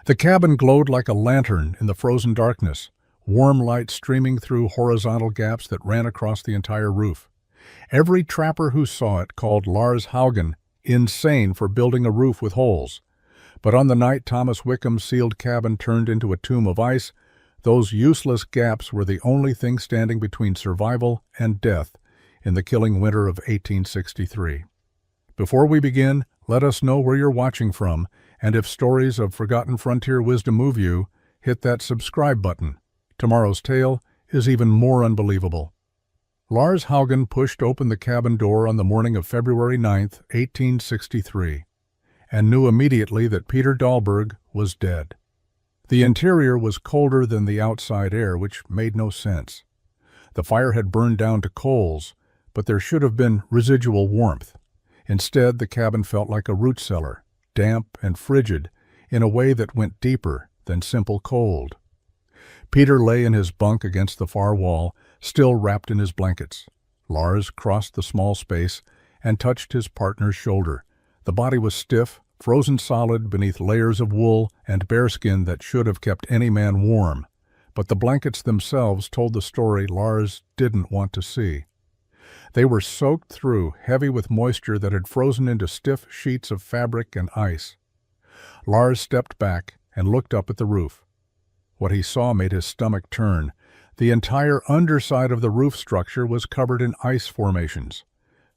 The cabin glowed like a lantern in the frozen darkness, warm light streaming through horizontal gaps that ran across the entire roof. Every trapper who saw it called Lars Haugen insane for building a roof with holes. But on the night Thomas Wickham's sealed cabin turned into a tomb of ice, those useless gaps were the only thing standing between survival and death in the killing winter of 1863. Before we begin, let us know where you're watching from, and if stories of forgotten frontier wisdom move you, hit that subscribe button. Tomorrow's tale is even more unbelievable. Lars Haugen pushed open the cabin door on the morning of February 9, 1863, and knew immediately that Peter Dahlberg was dead. The interior was colder than the outside air, which made no sense. The fire had burned down to coals, but there should have been residual warmth. Instead, the cabin felt like a root cellar, damp and frigid, in a way that went deeper than simple cold. Peter lay in his bunk against the far wall, still wrapped in his blankets. Lars crossed the small space and touched his partner's shoulder. The body was stiff, frozen solid beneath layers of wool and bearskin that should have kept any man warm. But the blankets themselves told the story Lars didn't want to see. They were soaked through, heavy with moisture that had frozen into stiff sheets of fabric and ice. Lars stepped back and looked up at the roof. What he saw made his stomach turn. The entire underside of the roof structure was covered in ice formations.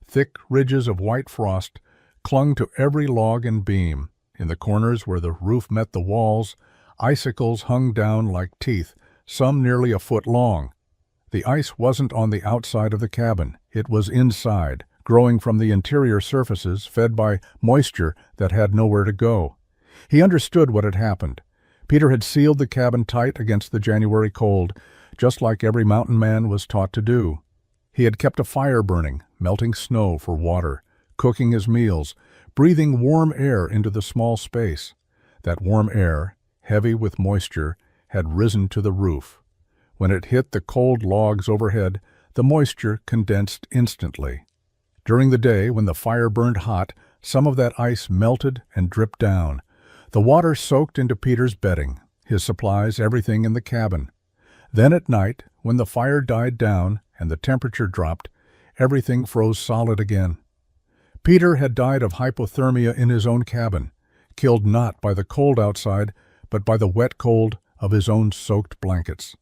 Thick ridges of white frost clung to every log and beam. In the corners where the roof met the walls, icicles hung down like teeth, some nearly a foot long. The ice wasn't on the outside of the cabin. It was inside, growing from the interior surfaces, fed by moisture that had nowhere to go. He understood what had happened. Peter had sealed the cabin tight against the January cold, just like every mountain man was taught to do. He had kept a fire burning, melting snow for water, cooking his meals, breathing warm air into the small space. That warm air, heavy with moisture, had risen to the roof. When it hit the cold logs overhead, the moisture condensed instantly. During the day, when the fire burned hot, some of that ice melted and dripped down. The water soaked into Peter's bedding, his supplies, everything in the cabin. Then at night, when the fire died down and the temperature dropped, everything froze solid again. Peter had died of hypothermia in his own cabin, killed not by the cold outside, but by the wet cold of his own soaked blankets.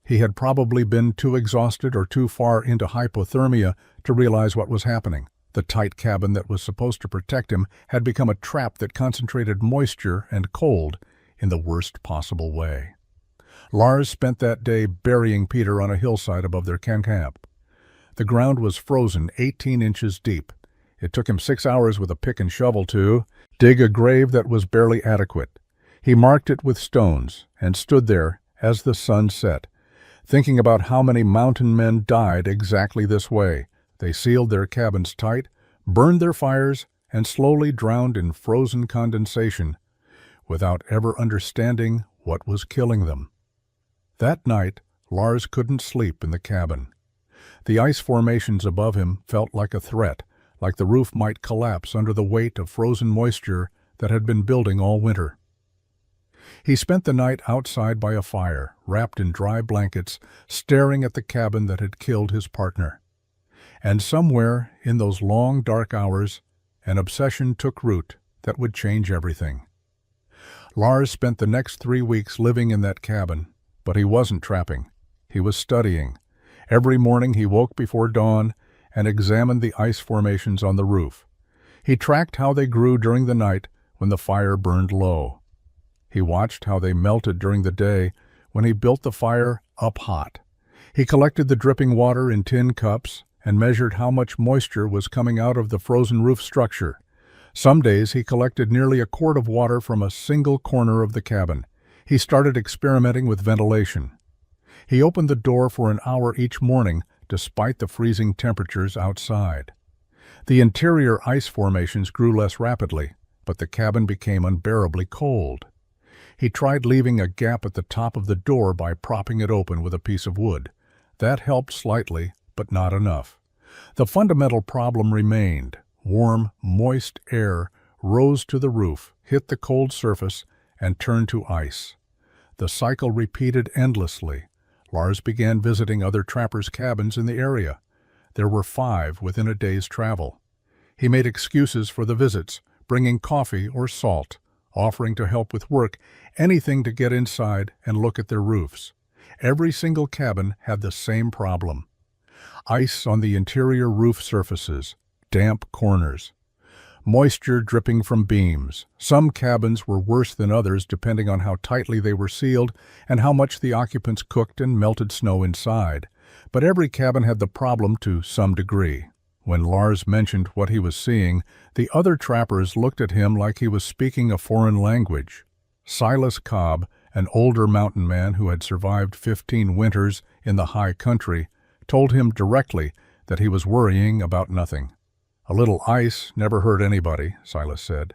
He had probably been too exhausted or too far into hypothermia to realize what was happening. The tight cabin that was supposed to protect him had become a trap that concentrated moisture and cold in the worst possible way. Lars spent that day burying Peter on a hillside above their camp. The ground was frozen 18 inches deep. It took him 6 hours with a pick and shovel to dig a grave that was barely adequate. He marked it with stones and stood there as the sun set, thinking about how many mountain men died exactly this way. They sealed their cabins tight, burned their fires, and slowly drowned in frozen condensation without ever understanding what was killing them. That night, Lars couldn't sleep in the cabin. The ice formations above him felt like a threat, like the roof might collapse under the weight of frozen moisture that had been building all winter. He spent the night outside by a fire, wrapped in dry blankets, staring at the cabin that had killed his partner. And somewhere in those long, dark hours, an obsession took root that would change everything. Lars spent the next 3 weeks living in that cabin, but he wasn't trapping. He was studying. Every morning he woke before dawn and examined the ice formations on the roof. He tracked how they grew during the night when the fire burned low. He watched how they melted during the day when he built the fire up hot. He collected the dripping water in tin cups and measured how much moisture was coming out of the frozen roof structure. Some days he collected nearly a quart of water from a single corner of the cabin. He started experimenting with ventilation. He opened the door for an hour each morning despite the freezing temperatures outside. The interior ice formations grew less rapidly, but the cabin became unbearably cold. He tried leaving a gap at the top of the door by propping it open with a piece of wood. That helped slightly, but not enough. The fundamental problem remained. Warm, moist air rose to the roof, hit the cold surface, and turned to ice. The cycle repeated endlessly. Lars began visiting other trappers' cabins in the area. There were 5 within a day's travel. He made excuses for the visits, bringing coffee or salt, offering to help with work, anything to get inside and look at their roofs. Every single cabin had the same problem. Ice on the interior roof surfaces, damp corners, moisture dripping from beams. Some cabins were worse than others depending on how tightly they were sealed and how much the occupants cooked and melted snow inside. But every cabin had the problem to some degree. When Lars mentioned what he was seeing, the other trappers looked at him like he was speaking a foreign language. Silas Cobb, an older mountain man who had survived 15 winters in the high country, told him directly that he was worrying about nothing. "A little ice never hurt anybody," Silas said.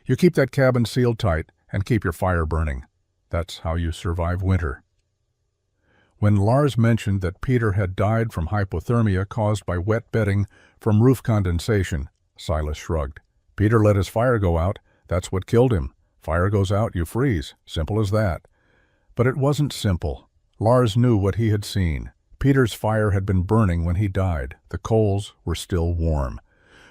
"You keep that cabin sealed tight and keep your fire burning. That's how you survive winter." When Lars mentioned that Peter had died from hypothermia caused by wet bedding from roof condensation, Silas shrugged. "Peter let his fire go out. That's what killed him. Fire goes out, you freeze. Simple as that." But it wasn't simple. Lars knew what he had seen. Peter's fire had been burning when he died. The coals were still warm.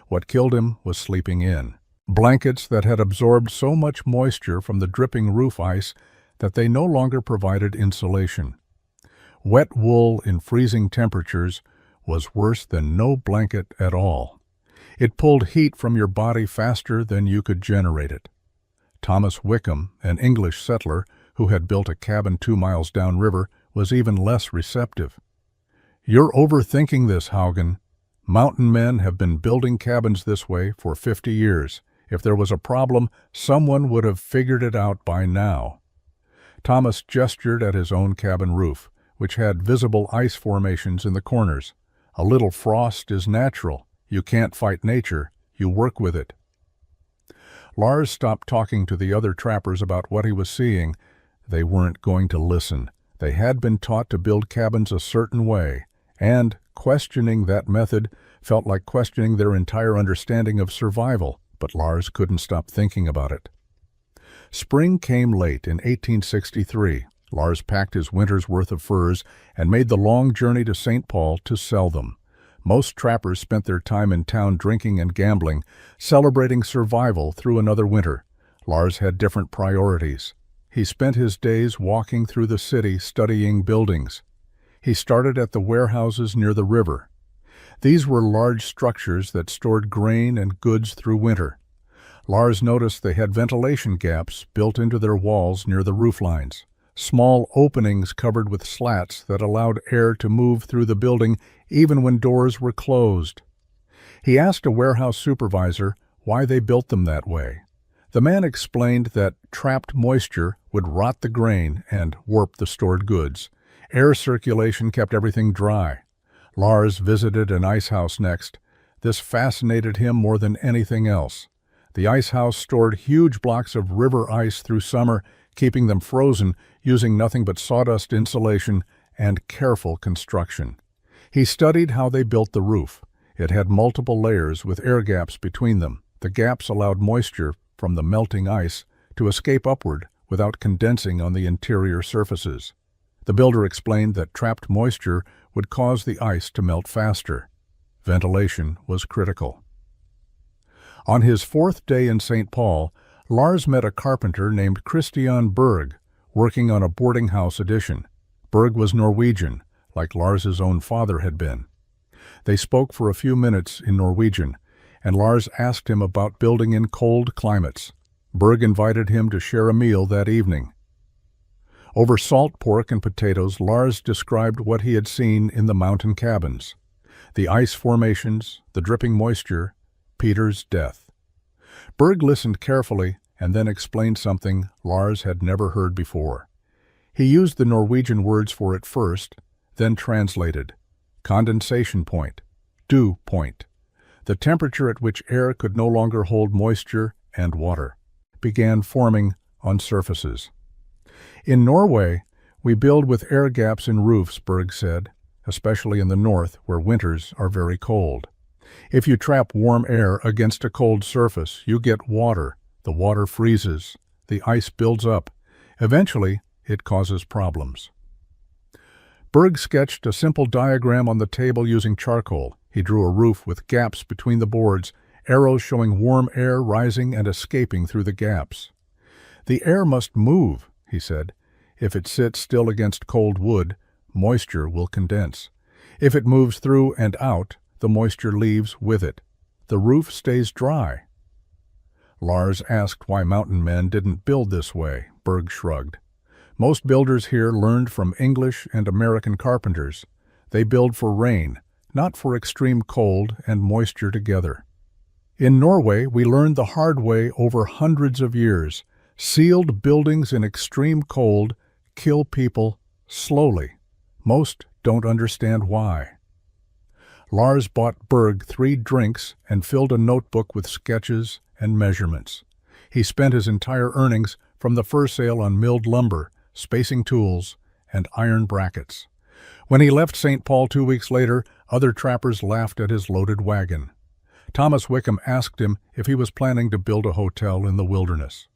What killed him was sleeping in. Blankets that had absorbed so much moisture from the dripping roof ice that they no longer provided insulation. Wet wool in freezing temperatures was worse than no blanket at all. It pulled heat from your body faster than you could generate it. Thomas Wickham, an English settler who had built a cabin 2 miles downriver, was even less receptive. "You're overthinking this, Haugen. Mountain men have been building cabins this way for 50 years. If there was a problem, someone would have figured it out by now." Thomas gestured at his own cabin roof, which had visible ice formations in the corners. "A little frost is natural. You can't fight nature. You work with it." Lars stopped talking to the other trappers about what he was seeing. They weren't going to listen. They had been taught to build cabins a certain way, and questioning that method felt like questioning their entire understanding of survival, but Lars couldn't stop thinking about it. Spring came late in 1863. Lars packed his winter's worth of furs and made the long journey to St. Paul to sell them. Most trappers spent their time in town drinking and gambling, celebrating survival through another winter. Lars had different priorities. He spent his days walking through the city studying buildings. He started at the warehouses near the river. These were large structures that stored grain and goods through winter. Lars noticed they had ventilation gaps built into their walls near the roof lines. Small openings covered with slats that allowed air to move through the building even when doors were closed. He asked a warehouse supervisor why they built them that way. The man explained that trapped moisture would rot the grain and warp the stored goods. Air circulation kept everything dry. Lars visited an ice house next. This fascinated him more than anything else. The ice house stored huge blocks of river ice through summer, keeping them frozen using nothing but sawdust insulation and careful construction. He studied how they built the roof. It had multiple layers with air gaps between them. The gaps allowed moisture from the melting ice to escape upward without condensing on the interior surfaces. The builder explained that trapped moisture would cause the ice to melt faster. Ventilation was critical. On his 4th day in St. Paul, Lars met a carpenter named Christian Berg, working on a boarding house addition. Berg was Norwegian, like Lars's own father had been. They spoke for a few minutes in Norwegian, and Lars asked him about building in cold climates. Berg invited him to share a meal that evening. Over salt pork and potatoes, Lars described what he had seen in the mountain cabins: the ice formations, the dripping moisture, Peter's death. Berg listened carefully and then explained something Lars had never heard before. He used the Norwegian words for it first, then translated. Condensation point, dew point. The temperature at which air could no longer hold moisture and water began forming on surfaces. "In Norway, we build with air gaps in roofs," Berg said, "especially in the north where winters are very cold. If you trap warm air against a cold surface, you get water. The water freezes. The ice builds up. Eventually, it causes problems. Berg sketched a simple diagram on the table using charcoal. He drew a roof with gaps between the boards, arrows showing warm air rising and escaping through the gaps. "The air must move," he said. "If it sits still against cold wood, moisture will condense. If it moves through and out, the moisture leaves with it. The roof stays dry." Lars asked why mountain men didn't build this way. Berg shrugged. "Most builders here learned from English and American carpenters. They build for rain, not for extreme cold and moisture together. In Norway, we learned the hard way over hundreds of years. Sealed buildings in extreme cold kill people slowly. Most don't understand why." Lars bought Berg 3 drinks and filled a notebook with sketches and measurements. He spent his entire earnings from the fur sale on milled lumber, spacing tools, and iron brackets. When he left St. Paul 2 weeks later, other trappers laughed at his loaded wagon. Thomas Wickham asked him if he was planning to build a hotel in the wilderness.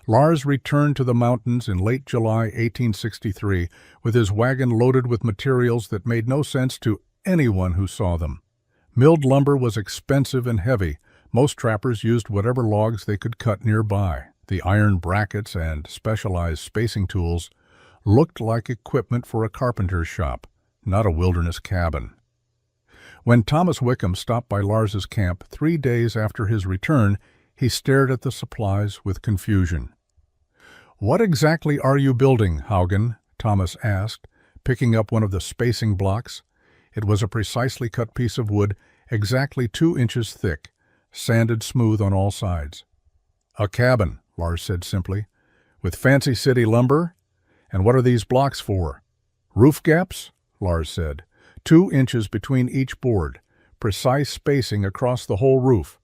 Lars returned to the mountains in late July 1863 with his wagon loaded with materials that made no sense to anyone who saw them. Milled lumber was expensive and heavy. Most trappers used whatever logs they could cut nearby. The iron brackets and specialized spacing tools looked like equipment for a carpenter's shop, not a wilderness cabin. When Thomas Wickham stopped by Lars's camp 3 days after his return, he stared at the supplies with confusion. "What exactly are you building, Haugen?" Thomas asked, picking up one of the spacing blocks. It was a precisely cut piece of wood, exactly 2 inches thick, sanded smooth on all sides. "A cabin," Lars said simply. "With fancy city lumber? And what are these blocks for?" "Roof gaps," Lars said. 2 inches between each board, precise spacing across the whole roof.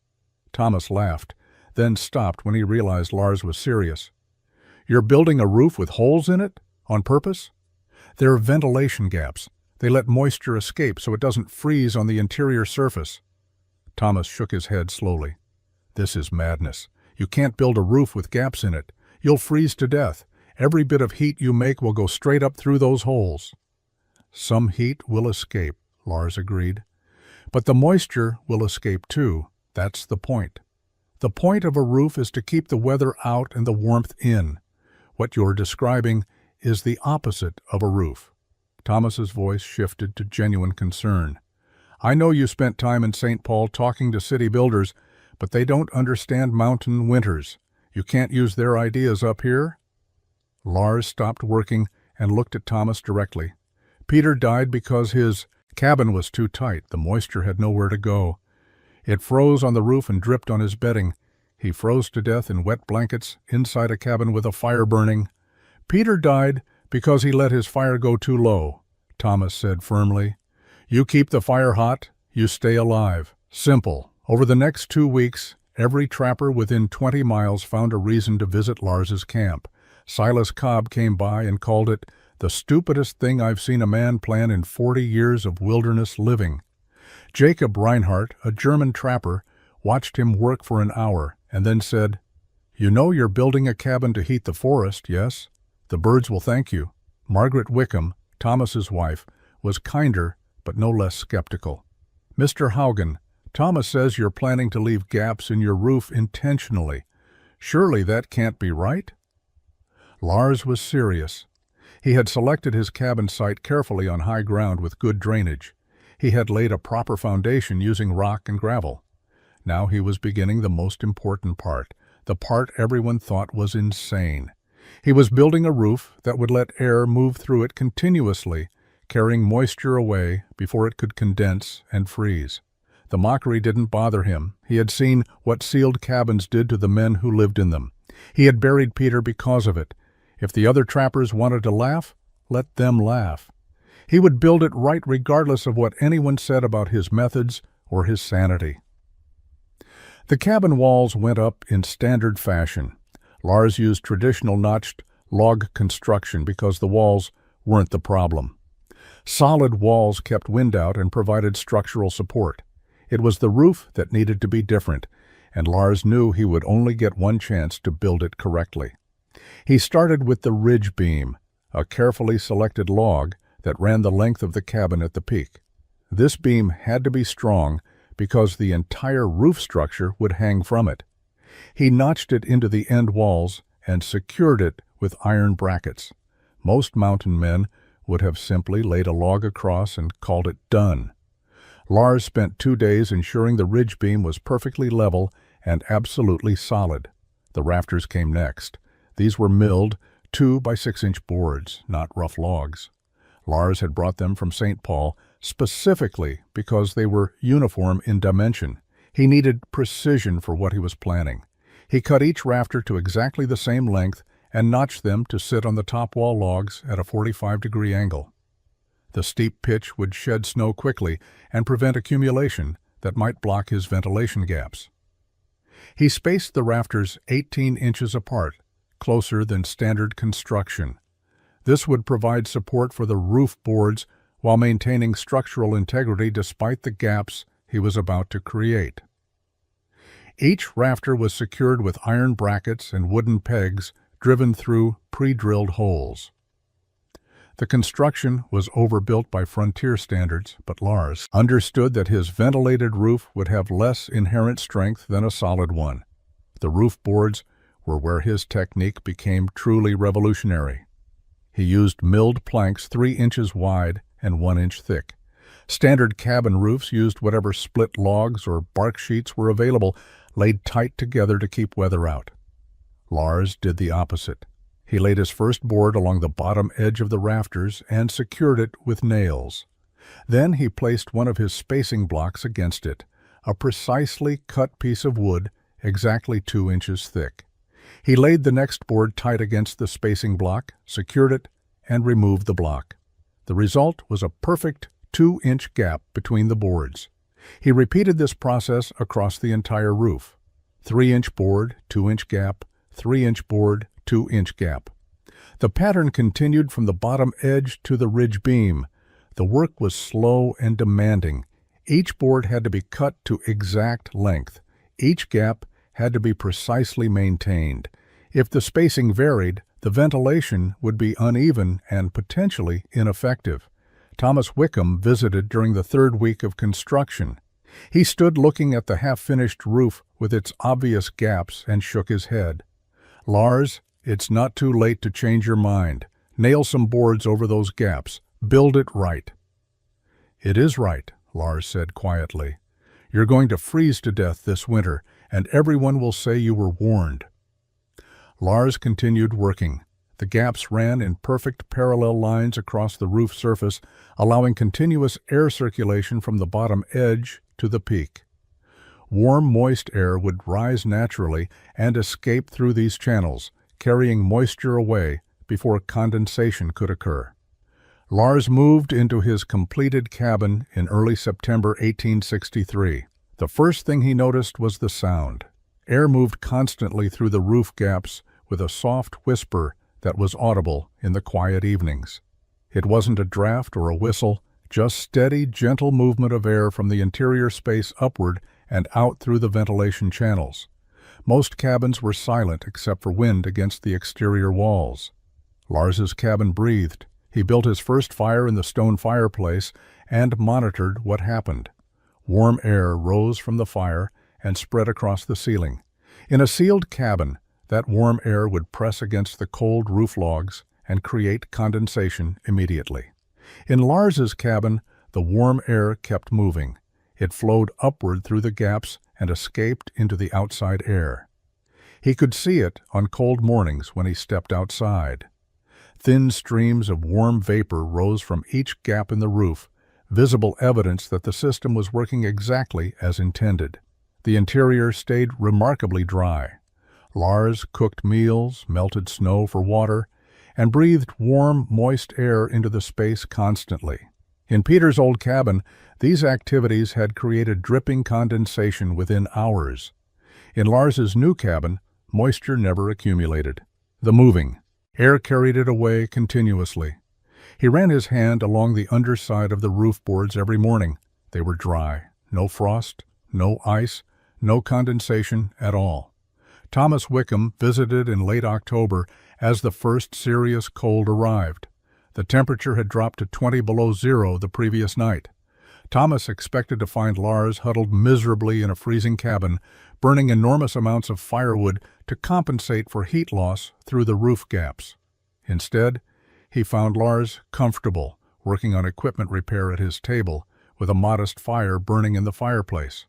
Thomas laughed, then stopped when he realized Lars was serious. "You're building a roof with holes in it? On purpose?" "They're ventilation gaps. They let moisture escape so it doesn't freeze on the interior surface." Thomas shook his head slowly. "This is madness. You can't build a roof with gaps in it. You'll freeze to death. Every bit of heat you make will go straight up through those holes." "Some heat will escape," Lars agreed. "But the moisture will escape too. That's the point. The point of a roof is to keep the weather out and the warmth in. What you're describing is the opposite of a roof." Thomas's voice shifted to genuine concern. "I know you spent time in St. Paul talking to city builders, but they don't understand mountain winters. You can't use their ideas up here?" Lars stopped working and looked at Thomas directly. "Peter died because his cabin was too tight. The moisture had nowhere to go. It froze on the roof and dripped on his bedding. He froze to death in wet blankets inside a cabin with a fire burning." "Peter died because he let his fire go too low," Thomas said firmly. "You keep the fire hot, you stay alive. Simple." Over the next 2 weeks, every trapper within 20 miles found a reason to visit Lars's camp. Silas Cobb came by and called it the stupidest thing I've seen a man plan in 40 years of wilderness living. Jacob Reinhardt, a German trapper, watched him work for an hour and then said, "You know you're building a cabin to heat the forest, yes? The birds will thank you." Margaret Wickham, Thomas's wife, was kinder but no less skeptical. "Mr. Haugen, Thomas says you're planning to leave gaps in your roof intentionally. Surely that can't be right?" Lars was serious. He had selected his cabin site carefully on high ground with good drainage. He had laid a proper foundation using rock and gravel. Now he was beginning the most important part, the part everyone thought was insane. He was building a roof that would let air move through it continuously, carrying moisture away before it could condense and freeze. The mockery didn't bother him. He had seen what sealed cabins did to the men who lived in them. He had buried Peter because of it. If the other trappers wanted to laugh, let them laugh. He would build it right regardless of what anyone said about his methods or his sanity. The cabin walls went up in standard fashion. Lars used traditional notched log construction because the walls weren't the problem. Solid walls kept wind out and provided structural support. It was the roof that needed to be different, and Lars knew he would only get one chance to build it correctly. He started with the ridge beam, a carefully selected log that ran the length of the cabin at the peak. This beam had to be strong because the entire roof structure would hang from it. He notched it into the end walls and secured it with iron brackets. Most mountain men would have simply laid a log across and called it done. Lars spent 2 days ensuring the ridge beam was perfectly level and absolutely solid. The rafters came next. These were milled 2 by 6-inch boards, not rough logs. Lars had brought them from St. Paul specifically because they were uniform in dimension. He needed precision for what he was planning. He cut each rafter to exactly the same length and notched them to sit on the top wall logs at a 45-degree angle. The steep pitch would shed snow quickly and prevent accumulation that might block his ventilation gaps. He spaced the rafters 18 inches apart, closer than standard construction. This would provide support for the roof boards while maintaining structural integrity despite the gaps he was about to create. Each rafter was secured with iron brackets and wooden pegs driven through pre-drilled holes. The construction was overbuilt by frontier standards, but Lars understood that his ventilated roof would have less inherent strength than a solid one. The roof boards were where his technique became truly revolutionary. He used milled planks 3 inches wide and 1 inch thick. Standard cabin roofs used whatever split logs or bark sheets were available, laid tight together to keep weather out. Lars did the opposite. He laid his first board along the bottom edge of the rafters and secured it with nails. Then he placed one of his spacing blocks against it, a precisely cut piece of wood exactly 2 inches thick. He laid the next board tight against the spacing block, secured it, and removed the block. The result was a perfect 2-inch gap between the boards. He repeated this process across the entire roof. 3-inch board, 2-inch gap, 3-inch board, 2-inch gap. The pattern continued from the bottom edge to the ridge beam. The work was slow and demanding. Each board had to be cut to exact length. Each gap had to be precisely maintained. If the spacing varied, the ventilation would be uneven and potentially ineffective. Thomas Wickham visited during the 3rd week of construction. He stood looking at the half-finished roof with its obvious gaps and shook his head. "Lars, it's not too late to change your mind. Nail some boards over those gaps. Build it right." "It is right," Lars said quietly. "You're going to freeze to death this winter, and everyone will say you were warned." Lars continued working. The gaps ran in perfect parallel lines across the roof surface, allowing continuous air circulation from the bottom edge to the peak. Warm, moist air would rise naturally and escape through these channels, carrying moisture away before condensation could occur. Lars moved into his completed cabin in early September 1863. The first thing he noticed was the sound. Air moved constantly through the roof gaps with a soft whisper that was audible in the quiet evenings. It wasn't a draft or a whistle, just steady, gentle movement of air from the interior space upward and out through the ventilation channels. Most cabins were silent except for wind against the exterior walls. Lars's cabin breathed. He built his first fire in the stone fireplace and monitored what happened. Warm air rose from the fire and spread across the ceiling. In a sealed cabin, that warm air would press against the cold roof logs and create condensation immediately. In Lars's cabin, the warm air kept moving. It flowed upward through the gaps and escaped into the outside air. He could see it on cold mornings when he stepped outside. Thin streams of warm vapor rose from each gap in the roof, visible evidence that the system was working exactly as intended. The interior stayed remarkably dry. Lars cooked meals, melted snow for water, and breathed warm, moist air into the space constantly. In Peter's old cabin, these activities had created dripping condensation within hours. In Lars's new cabin, moisture never accumulated. The moving air carried it away continuously. He ran his hand along the underside of the roof boards every morning. They were dry. No frost, no ice, no condensation at all. Thomas Wickham visited in late October as the first serious cold arrived. The temperature had dropped to 20 below zero the previous night. Thomas expected to find Lars huddled miserably in a freezing cabin, burning enormous amounts of firewood to compensate for heat loss through the roof gaps. Instead, he found Lars comfortable, working on equipment repair at his table, with a modest fire burning in the fireplace.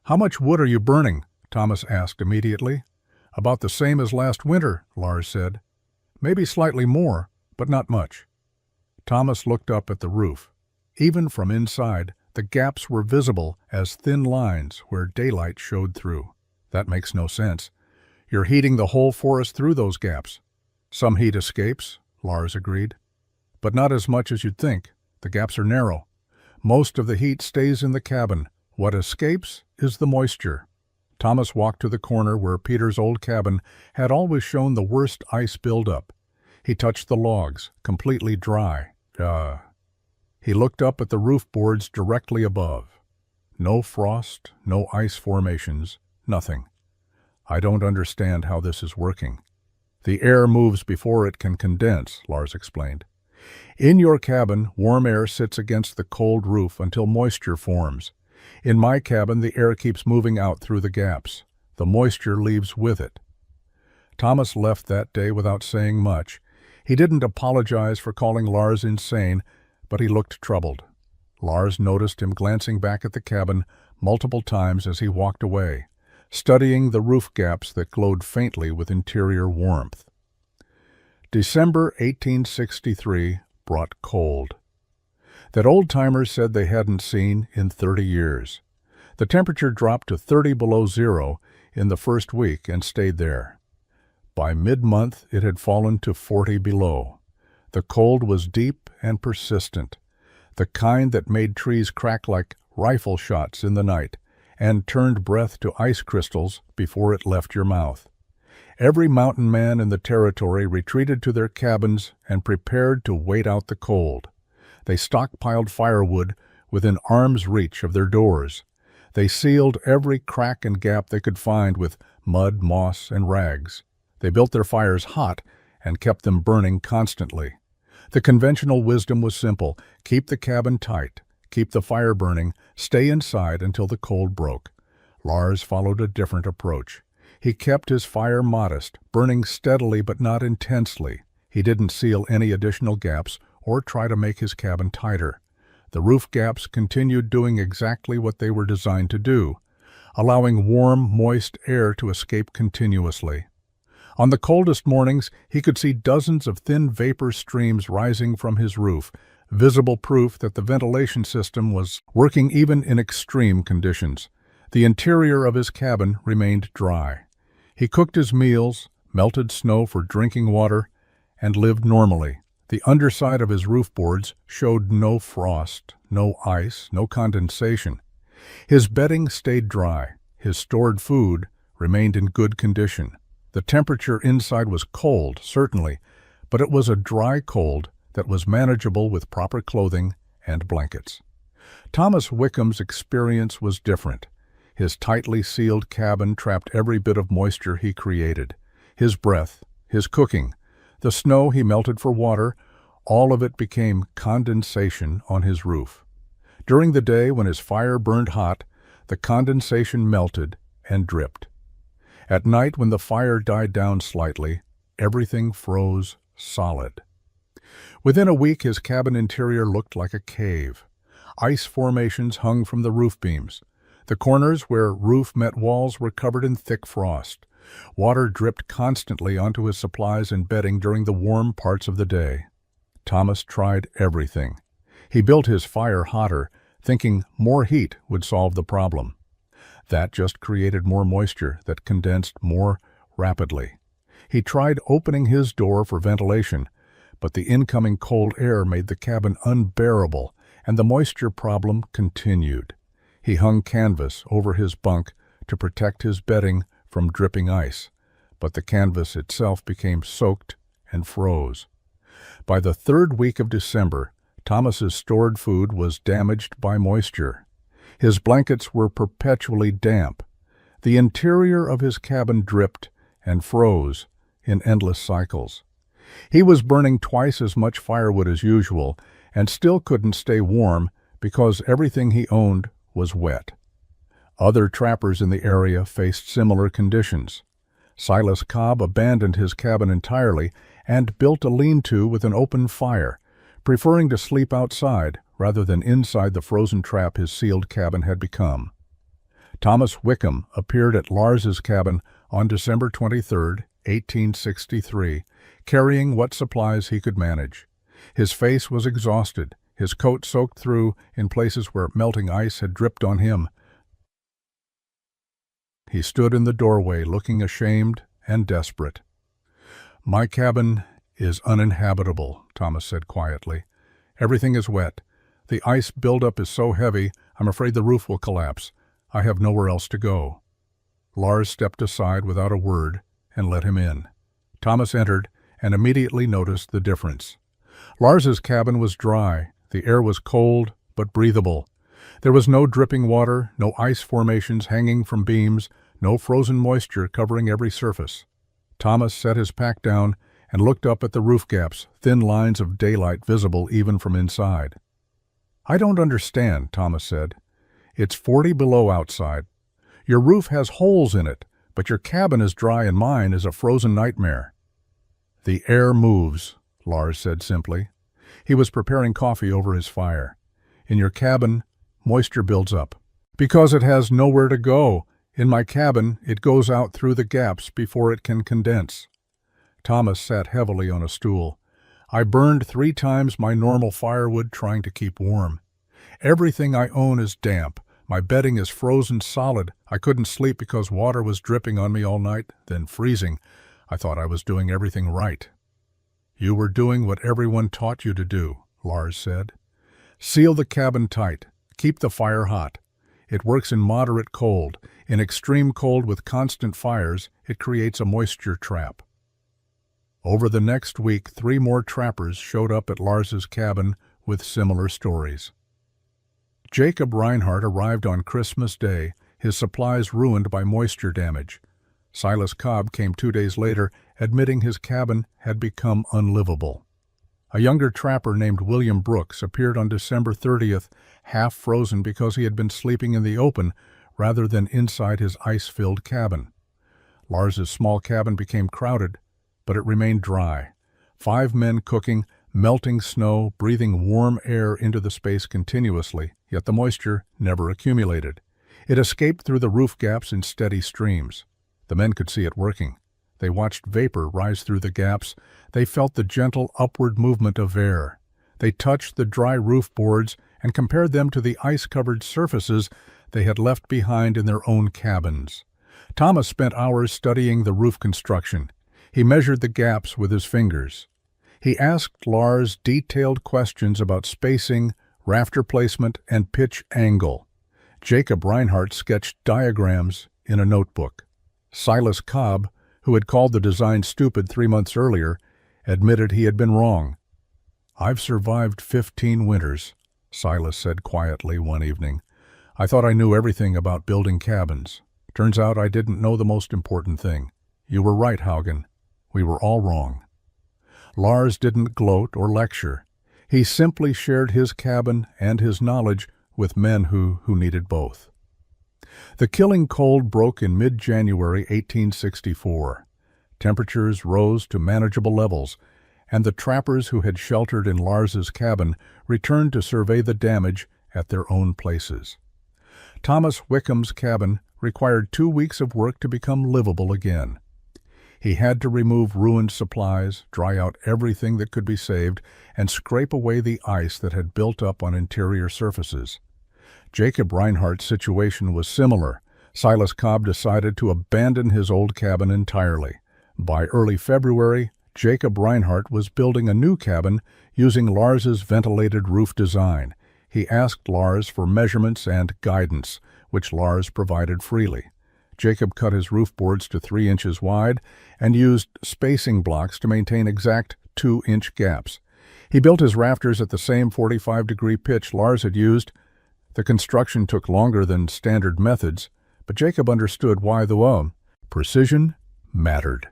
"How much wood are you burning?" Thomas asked immediately. "About the same as last winter," Lars said. "Maybe slightly more, but not much." Thomas looked up at the roof. Even from inside, the gaps were visible as thin lines where daylight showed through. "That makes no sense. You're heating the whole forest through those gaps." "Some heat escapes," Lars agreed. "But not as much as you'd think. The gaps are narrow. Most of the heat stays in the cabin. What escapes is the moisture." Thomas walked to the corner where Peter's old cabin had always shown the worst ice buildup. He touched the logs, completely dry. He looked up at the roof boards directly above. No frost, no ice formations, nothing. "I don't understand how this is working." "The air moves before it can condense," Lars explained. "In your cabin, warm air sits against the cold roof until moisture forms. In my cabin, the air keeps moving out through the gaps. The moisture leaves with it." Thomas left that day without saying much. He didn't apologize for calling Lars insane, but he looked troubled. Lars noticed him glancing back at the cabin multiple times as he walked away, studying the roof gaps that glowed faintly with interior warmth. December 1863 brought cold that old-timers said they hadn't seen in 30 years. The temperature dropped to 30 below zero in the first week and stayed there. By mid-month, it had fallen to 40 below. The cold was deep and persistent, the kind that made trees crack like rifle shots in the night and turned breath to ice crystals before it left your mouth. Every mountain man in the territory retreated to their cabins and prepared to wait out the cold. They stockpiled firewood within arm's reach of their doors. They sealed every crack and gap they could find with mud, moss, and rags. They built their fires hot and kept them burning constantly. The conventional wisdom was simple: keep the cabin tight, keep the fire burning, stay inside until the cold broke. Lars followed a different approach. He kept his fire modest, burning steadily but not intensely. He didn't seal any additional gaps or try to make his cabin tighter. The roof gaps continued doing exactly what they were designed to do, allowing warm, moist air to escape continuously. On the coldest mornings, he could see dozens of thin vapor streams rising from his roof, visible proof that the ventilation system was working even in extreme conditions. The interior of his cabin remained dry. He cooked his meals, melted snow for drinking water, and lived normally. The underside of his roof boards showed no frost, no ice, no condensation. His bedding stayed dry. His stored food remained in good condition. The temperature inside was cold, certainly, but it was a dry cold that was manageable with proper clothing and blankets. Thomas Wickham's experience was different. His tightly sealed cabin trapped every bit of moisture he created. His breath, his cooking, the snow he melted for water, all of it became condensation on his roof. During the day, when his fire burned hot, the condensation melted and dripped. At night, when the fire died down slightly, everything froze solid. Within a week, his cabin interior looked like a cave. Ice formations hung from the roof beams. The corners where roof met walls were covered in thick frost. Water dripped constantly onto his supplies and bedding during the warm parts of the day. Thomas tried everything. He built his fire hotter, thinking more heat would solve the problem. That just created more moisture that condensed more rapidly. He tried opening his door for ventilation, but the incoming cold air made the cabin unbearable, and the moisture problem continued. He hung canvas over his bunk to protect his bedding from dripping ice, but the canvas itself became soaked and froze. By the third week of December, Thomas's stored food was damaged by moisture. His blankets were perpetually damp. The interior of his cabin dripped and froze in endless cycles. He was burning twice as much firewood as usual and still couldn't stay warm because everything he owned was wet. Other trappers in the area faced similar conditions. Silas Cobb abandoned his cabin entirely and built a lean-to with an open fire, preferring to sleep outside rather than inside the frozen trap his sealed cabin had become. Thomas Wickham appeared at Lars's cabin on December 23, 1863, carrying what supplies he could manage. His face was exhausted, his coat soaked through in places where melting ice had dripped on him. He stood in the doorway looking ashamed and desperate. "My cabin is uninhabitable," Thomas said quietly. "Everything is wet. The ice buildup is so heavy, I'm afraid the roof will collapse. I have nowhere else to go." Lars stepped aside without a word and let him in. Thomas entered and immediately noticed the difference. Lars's cabin was dry. The air was cold but breathable. There was no dripping water, no ice formations hanging from beams, no frozen moisture covering every surface. Thomas set his pack down and looked up at the roof gaps, thin lines of daylight visible even from inside. "I don't understand," Thomas said. "It's 40 below outside. Your roof has holes in it, but your cabin is dry and mine is a frozen nightmare." "The air moves," Lars said simply. He was preparing coffee over his fire. "In your cabin, moisture builds up. Because it has nowhere to go. In my cabin, it goes out through the gaps before it can condense." Thomas sat heavily on a stool. "I burned 3 times my normal firewood trying to keep warm. Everything I own is damp. My bedding is frozen solid. I couldn't sleep because water was dripping on me all night, then freezing. I thought I was doing everything right." "You were doing what everyone taught you to do," Lars said. "Seal the cabin tight. Keep the fire hot. It works in moderate cold. In extreme cold with constant fires, it creates a moisture trap." Over the next week, 3 more trappers showed up at Lars's cabin with similar stories. Jacob Reinhardt arrived on Christmas Day, his supplies ruined by moisture damage. Silas Cobb came 2 days later, admitting his cabin had become unlivable. A younger trapper named William Brooks appeared on December 30th, half frozen because he had been sleeping in the open rather than inside his ice-filled cabin. Lars's small cabin became crowded, but it remained dry. 5 men cooking, melting snow, breathing warm air into the space continuously, yet the moisture never accumulated. It escaped through the roof gaps in steady streams. The men could see it working. They watched vapor rise through the gaps. They felt the gentle upward movement of air. They touched the dry roof boards and compared them to the ice-covered surfaces they had left behind in their own cabins. Thomas spent hours studying the roof construction. He measured the gaps with his fingers. He asked Lars detailed questions about spacing, rafter placement, and pitch angle. Jacob Reinhardt sketched diagrams in a notebook. Silas Cobb, who had called the design stupid 3 months earlier, admitted he had been wrong. "I've survived 15 winters," Silas said quietly one evening. "I thought I knew everything about building cabins. Turns out I didn't know the most important thing. You were right, Haugen. We were all wrong." Lars didn't gloat or lecture. He simply shared his cabin and his knowledge with men who needed both. The killing cold broke in mid-January 1864. Temperatures rose to manageable levels, and the trappers who had sheltered in Lars's cabin returned to survey the damage at their own places. Thomas Wickham's cabin required 2 weeks of work to become livable again. He had to remove ruined supplies, dry out everything that could be saved, and scrape away the ice that had built up on interior surfaces. Jacob Reinhardt's situation was similar. Silas Cobb decided to abandon his old cabin entirely. By early February, Jacob Reinhardt was building a new cabin using Lars's ventilated roof design. He asked Lars for measurements and guidance, which Lars provided freely. Jacob cut his roof boards to 3 inches wide and used spacing blocks to maintain exact 2-inch gaps. He built his rafters at the same 45-degree pitch Lars had used. The construction took longer than standard methods, But Jacob understood why the precision mattered.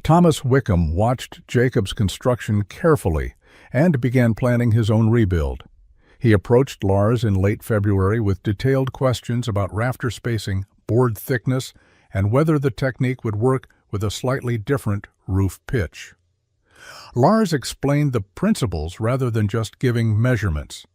Thomas Wickham watched Jacob's construction carefully and began planning his own rebuild. He approached Lars in late February with detailed questions about rafter spacing, board thickness, and whether the technique would work with a slightly different roof pitch. Lars explained the principles rather than just giving measurements.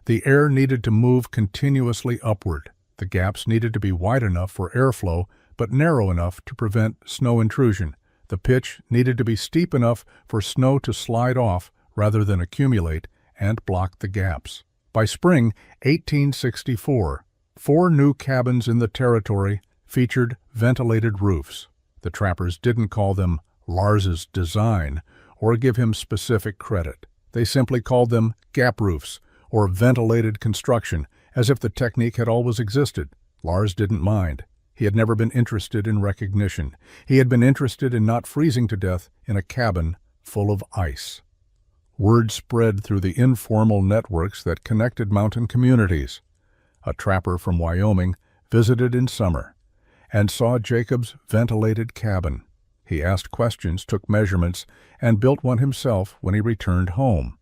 The air needed to move continuously upward. The gaps needed to be wide enough for airflow, but narrow enough to prevent snow intrusion. The pitch needed to be steep enough for snow to slide off rather than accumulate and block the gaps. By spring 1864, 4 new cabins in the territory featured ventilated roofs. The trappers didn't call them Lars's design or give him specific credit. They simply called them gap roofs or ventilated construction, as if the technique had always existed. Lars didn't mind. He had never been interested in recognition. He had been interested in not freezing to death in a cabin full of ice. Word spread through the informal networks that connected mountain communities. A trapper from Wyoming visited in summer and saw Jacob's ventilated cabin. He asked questions, took measurements, and built one himself when he returned home.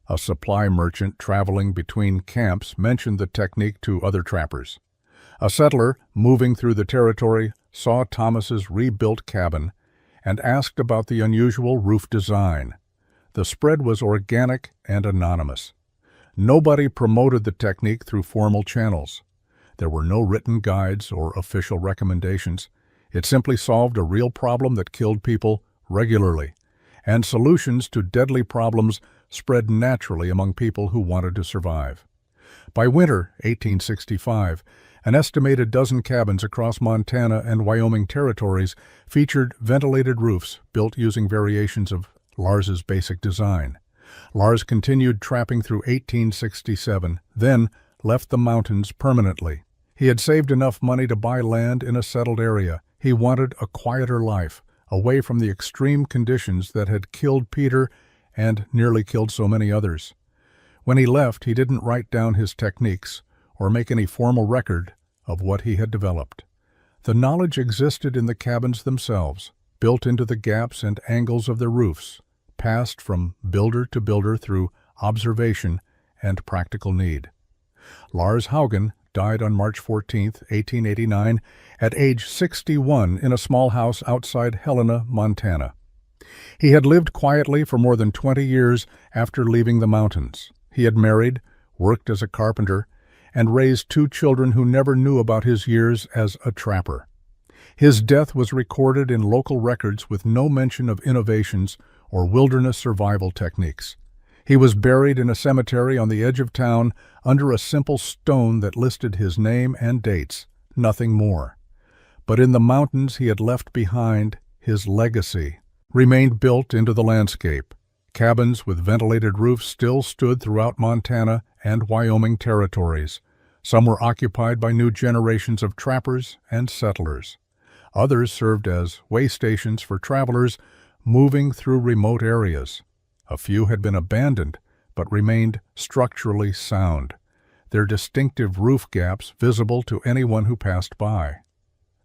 A supply merchant traveling between camps mentioned the technique to other trappers. A settler moving through the territory saw Thomas's rebuilt cabin and asked about the unusual roof design. The spread was organic and anonymous. Nobody promoted the technique through formal channels. There were no written guides or official recommendations. It simply solved a real problem that killed people regularly, and solutions to deadly problems spread naturally among people who wanted to survive. By winter 1865, an estimated dozen cabins across Montana and Wyoming territories featured ventilated roofs built using variations of Lars's basic design. Lars continued trapping through 1867, then left the mountains permanently. He had saved enough money to buy land in a settled area. He wanted a quieter life, away from the extreme conditions that had killed Peter and nearly killed so many others. When he left, he didn't write down his techniques or make any formal record of what he had developed. The knowledge existed in the cabins themselves, built into the gaps and angles of their roofs, passed from builder to builder through observation and practical need. Lars Haugen died on March 14, 1889, at age 61 in a small house outside Helena, Montana. He had lived quietly for more than 20 years after leaving the mountains. He had married, worked as a carpenter, and raised 2 children who never knew about his years as a trapper. His death was recorded in local records with no mention of innovations or wilderness survival techniques. He was buried in a cemetery on the edge of town under a simple stone that listed his name and dates, nothing more. But in the mountains he had left behind, his legacy remained built into the landscape. Cabins with ventilated roofs still stood throughout Montana and Wyoming territories. Some were occupied by new generations of trappers and settlers. Others served as way stations for travelers moving through remote areas. A few had been abandoned, but remained structurally sound, their distinctive roof gaps visible to anyone who passed by.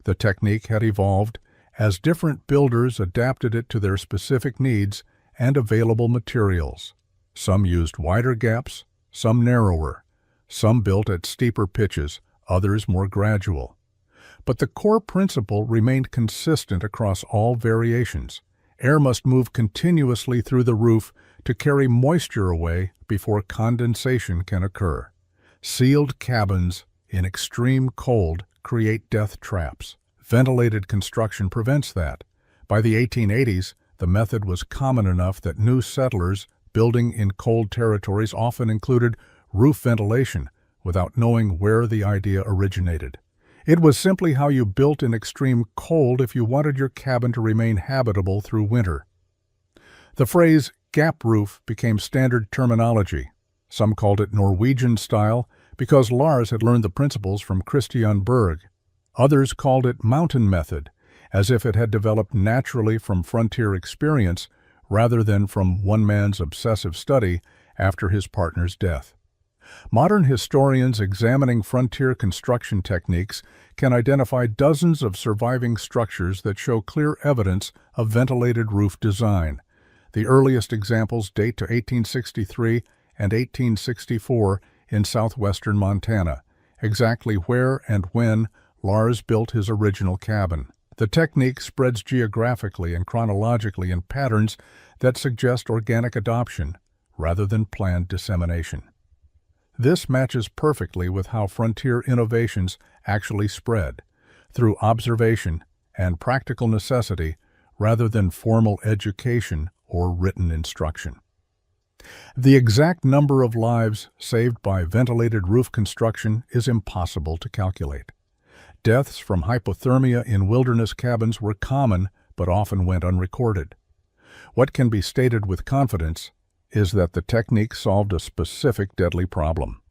The technique had evolved as different builders adapted it to their specific needs and available materials. Some used wider gaps, some narrower, some built at steeper pitches, others more gradual. But the core principle remained consistent across all variations. Air must move continuously through the roof to carry moisture away before condensation can occur. Sealed cabins in extreme cold create death traps. Ventilated construction prevents that. By the 1880s, the method was common enough that new settlers building in cold territories often included roof ventilation without knowing where the idea originated. It was simply how you built in extreme cold if you wanted your cabin to remain habitable through winter. The phrase gap roof became standard terminology. Some called it Norwegian style because Lars had learned the principles from Christian Berg. Others called it mountain method, as if it had developed naturally from frontier experience rather than from one man's obsessive study after his partner's death. Modern historians examining frontier construction techniques can identify dozens of surviving structures that show clear evidence of ventilated roof design. The earliest examples date to 1863 and 1864 in southwestern Montana, exactly where and when Lars built his original cabin. The technique spreads geographically and chronologically in patterns that suggest organic adoption rather than planned dissemination. This matches perfectly with how frontier innovations actually spread, through observation and practical necessity rather than formal education or written instruction. The exact number of lives saved by ventilated roof construction is impossible to calculate. Deaths from hypothermia in wilderness cabins were common but often went unrecorded. What can be stated with confidence is that the technique solved a specific deadly problem.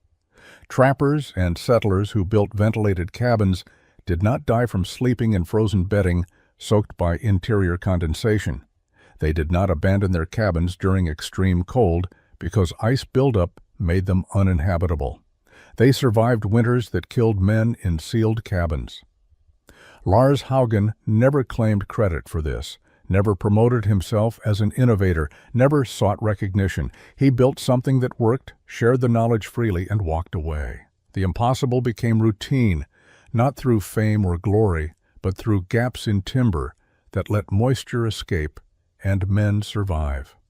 Trappers and settlers who built ventilated cabins did not die from sleeping in frozen bedding soaked by interior condensation. They did not abandon their cabins during extreme cold because ice buildup made them uninhabitable. They survived winters that killed men in sealed cabins. Lars Haugen never claimed credit for this, never promoted himself as an innovator, never sought recognition. He built something that worked, shared the knowledge freely, and walked away. The impossible became routine, not through fame or glory, but through gaps in timber that let moisture escape and men survive.